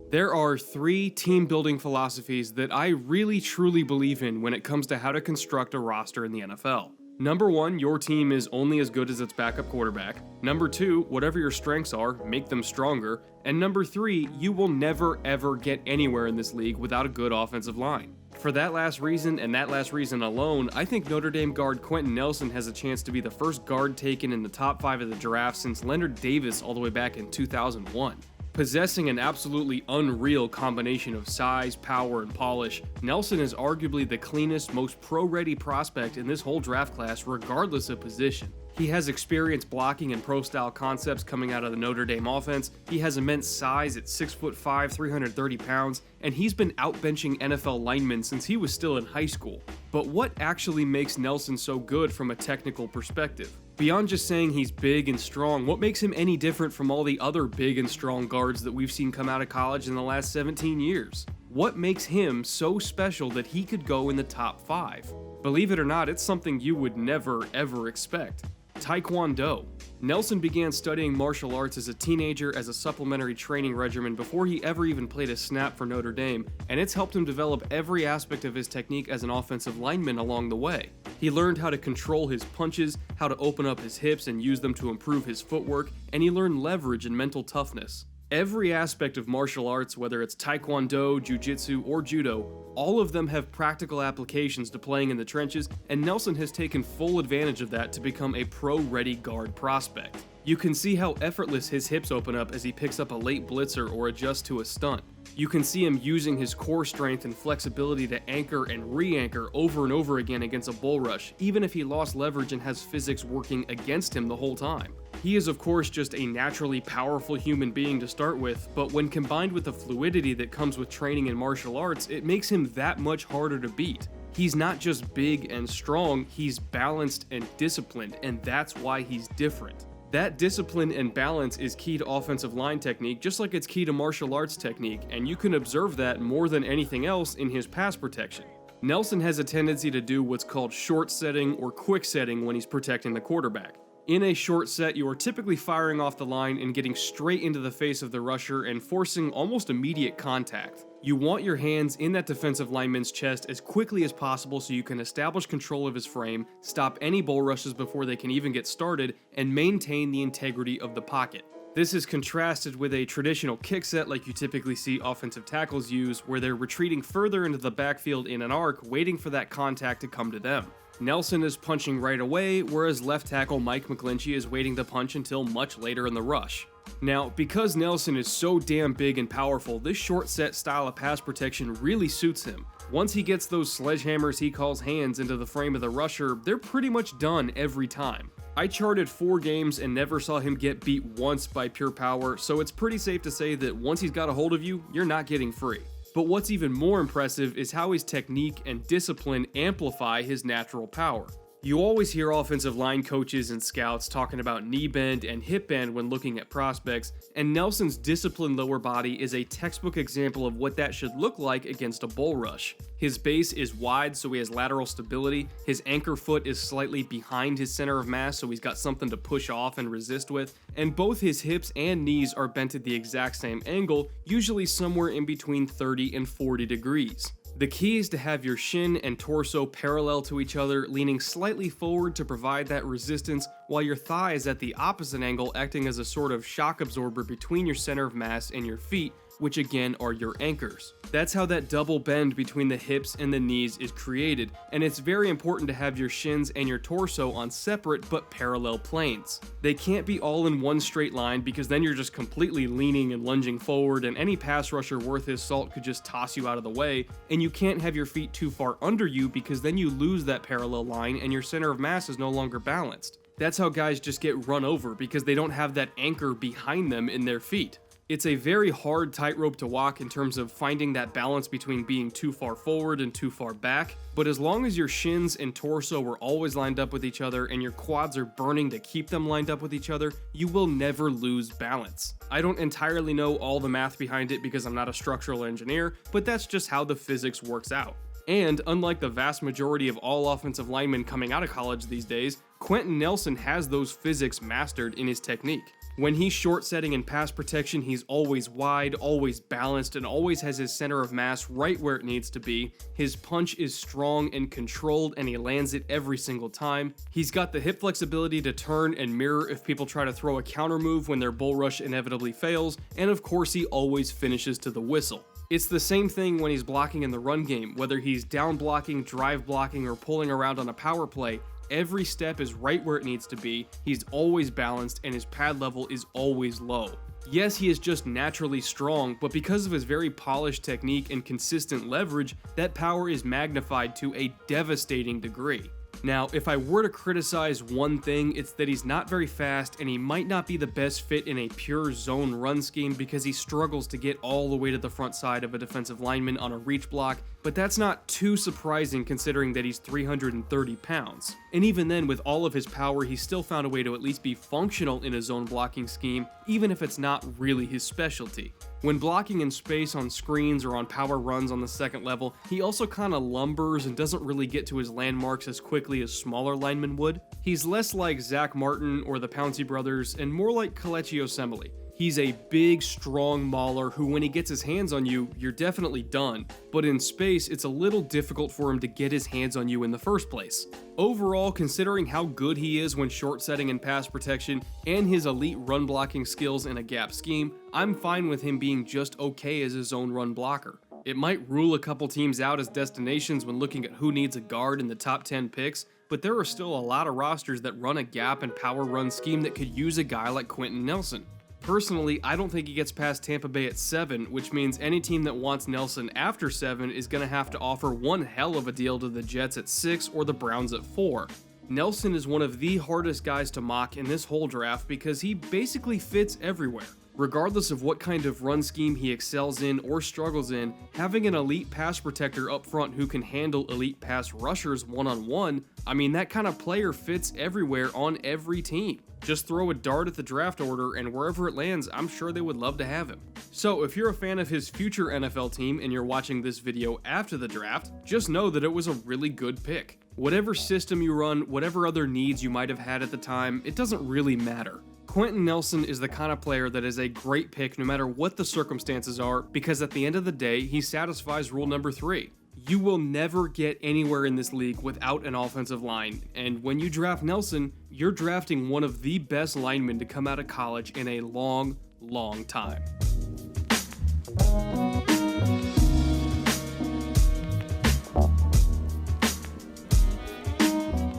There are three team building philosophies that I really truly believe in when it comes to how to construct a roster in the NFL. Number one, your team is only as good as its backup quarterback. Number two, whatever your strengths are, make them stronger. And number three, you will never ever get anywhere in this league without a good offensive line. For that last reason, and that last reason alone, I think Notre Dame guard Quenton Nelson has a chance to be the first guard taken in the top 5 of the draft since Leonard Davis all the way back in 2001. Possessing an absolutely unreal combination of size, power, and polish, Nelson is arguably the cleanest, most pro-ready prospect in this whole draft class regardless of position. He has experience blocking and pro-style concepts coming out of the Notre Dame offense, he has immense size at 6'5", 330 pounds, and he's been outbenching NFL linemen since he was still in high school. But what actually makes Nelson so good from a technical perspective? Beyond just saying he's big and strong, what makes him any different from all the other big and strong guards that we've seen come out of college in the last 17 years? What makes him so special that he could go in the top 5? Believe it or not, it's something you would never ever expect. Taekwondo. Nelson began studying martial arts as a teenager as a supplementary training regimen before he ever even played a snap for Notre Dame, and it's helped him develop every aspect of his technique as an offensive lineman along the way. He learned how to control his punches, how to open up his hips and use them to improve his footwork, and he learned leverage and mental toughness. Every aspect of martial arts, whether it's Taekwondo, Jiu-Jitsu, or Judo, all of them have practical applications to playing in the trenches, and Nelson has taken full advantage of that to become a pro-ready guard prospect. You can see how effortless his hips open up as he picks up a late blitzer or adjusts to a stunt. You can see him using his core strength and flexibility to anchor and re-anchor over and over again against a bull rush, even if he lost leverage and has physics working against him the whole time. He is of course just a naturally powerful human being to start with, but when combined with the fluidity that comes with training in martial arts, it makes him that much harder to beat. He's not just big and strong, he's balanced and disciplined, and that's why he's different. That discipline and balance is key to offensive line technique, just like it's key to martial arts technique, and you can observe that more than anything else in his pass protection. Nelson has a tendency to do what's called short setting or quick setting when he's protecting the quarterback. In a short set, you are typically firing off the line and getting straight into the face of the rusher and forcing almost immediate contact. You want your hands in that defensive lineman's chest as quickly as possible so you can establish control of his frame, stop any bull rushes before they can even get started, and maintain the integrity of the pocket. This is contrasted with a traditional kick set like you typically see offensive tackles use, where they're retreating further into the backfield in an arc, waiting for that contact to come to them. Nelson is punching right away, whereas left tackle Mike McGlinchey is waiting to punch until much later in the rush. Now, because Nelson is so damn big and powerful, this short set style of pass protection really suits him. Once he gets those sledgehammers he calls hands into the frame of the rusher, they're pretty much done every time. I charted 4 games and never saw him get beat once by pure power, so it's pretty safe to say that once he's got a hold of you, you're not getting free. But what's even more impressive is how his technique and discipline amplify his natural power. You always hear offensive line coaches and scouts talking about knee bend and hip bend when looking at prospects, and Nelson's disciplined lower body is a textbook example of what that should look like against a bull rush. His base is wide so he has lateral stability, his anchor foot is slightly behind his center of mass so he's got something to push off and resist with, and both his hips and knees are bent at the exact same angle, usually somewhere in between 30 and 40 degrees. The key is to have your shin and torso parallel to each other, leaning slightly forward to provide that resistance, while your thigh is at the opposite angle, acting as a sort of shock absorber between your center of mass and your feet, which again are your anchors. That's how that double bend between the hips and the knees is created, and it's very important to have your shins and your torso on separate but parallel planes. They can't be all in one straight line because then you're just completely leaning and lunging forward, and any pass rusher worth his salt could just toss you out of the way, and you can't have your feet too far under you because then you lose that parallel line and your center of mass is no longer balanced. That's how guys just get run over because they don't have that anchor behind them in their feet. It's a very hard tightrope to walk in terms of finding that balance between being too far forward and too far back, but as long as your shins and torso are always lined up with each other and your quads are burning to keep them lined up with each other, you will never lose balance. I don't entirely know all the math behind it because I'm not a structural engineer, but that's just how the physics works out. And unlike the vast majority of all offensive linemen coming out of college these days, Quenton Nelson has those physics mastered in his technique. When he's short setting in pass protection, he's always wide, always balanced, and always has his center of mass right where it needs to be. His punch is strong and controlled, and he lands it every single time. He's got the hip flexibility to turn and mirror if people try to throw a counter move when their bull rush inevitably fails, and of course he always finishes to the whistle. It's the same thing when he's blocking in the run game, whether he's down blocking, drive blocking, or pulling around on a power play. Every step is right where it needs to be, he's always balanced, and his pad level is always low. Yes, he is just naturally strong, but because of his very polished technique and consistent leverage, that power is magnified to a devastating degree. Now, if I were to criticize one thing, it's that he's not very fast and he might not be the best fit in a pure zone run scheme because he struggles to get all the way to the front side of a defensive lineman on a reach block, but that's not too surprising considering that he's 330 pounds. And even then, with all of his power, he still found a way to at least be functional in a zone blocking scheme, even if it's not really his specialty. When blocking in space on screens or on power runs on the second level, he also kinda lumbers and doesn't really get to his landmarks as quickly as smaller linemen would. He's less like Zach Martin or the Pouncey brothers and more like Kelechi Osemele. He's a big, strong mauler who, when he gets his hands on you, you're definitely done, but in space, it's a little difficult for him to get his hands on you in the first place. Overall, considering how good he is when short setting and pass protection, and his elite run blocking skills in a gap scheme, I'm fine with him being just okay as a zone run blocker. It might rule a couple teams out as destinations when looking at who needs a guard in the top 10 picks, but there are still a lot of rosters that run a gap and power run scheme that could use a guy like Quenton Nelson. Personally, I don't think he gets past Tampa Bay at 7, which means any team that wants Nelson after 7 is going to have to offer one hell of a deal to the Jets at 6 or the Browns at 4. Nelson is one of the hardest guys to mock in this whole draft because he basically fits everywhere. Regardless of what kind of run scheme he excels in or struggles in, having an elite pass protector up front who can handle elite pass rushers one-on-one, I mean, that kind of player fits everywhere on every team. Just throw a dart at the draft order and wherever it lands, I'm sure they would love to have him. So if you're a fan of his future NFL team and you're watching this video after the draft, just know that it was a really good pick. Whatever system you run, whatever other needs you might have had at the time, it doesn't really matter. Quenton Nelson is the kind of player that is a great pick no matter what the circumstances are, because at the end of the day, he satisfies rule number 3. You will never get anywhere in this league without an offensive line, and when you draft Nelson, you're drafting one of the best linemen to come out of college in a long, long time.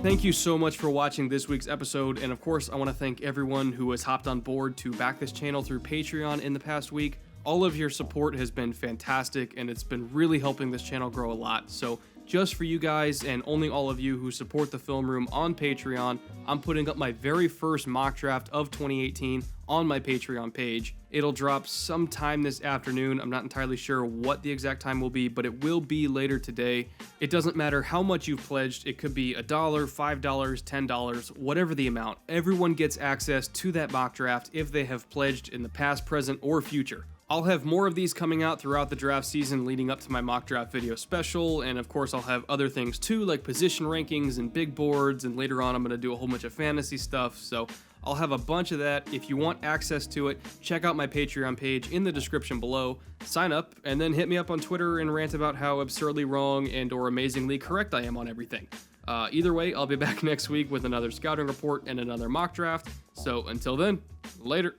Thank you so much for watching this week's episode, and of course I want to thank everyone who has hopped on board to back this channel through Patreon in the past week. All of your support has been fantastic, and it's been really helping this channel grow a lot. So just for you guys and only all of you who support the Film Room on Patreon, I'm putting up my very first mock draft of 2018 on my Patreon page. It'll drop sometime this afternoon. I'm not entirely sure what the exact time will be, but it will be later today. It doesn't matter how much you've pledged. It could be $1, $5, $10, whatever the amount. Everyone gets access to that mock draft if they have pledged in the past, present, or future. I'll have more of these coming out throughout the draft season leading up to my mock draft video special, and of course I'll have other things too, like position rankings and big boards, and later on I'm going to do a whole bunch of fantasy stuff, so I'll have a bunch of that. If you want access to it, check out my Patreon page in the description below, sign up, and then hit me up on Twitter and rant about how absurdly wrong and or amazingly correct I am on everything. Either way, I'll be back next week with another scouting report and another mock draft, so until then, later.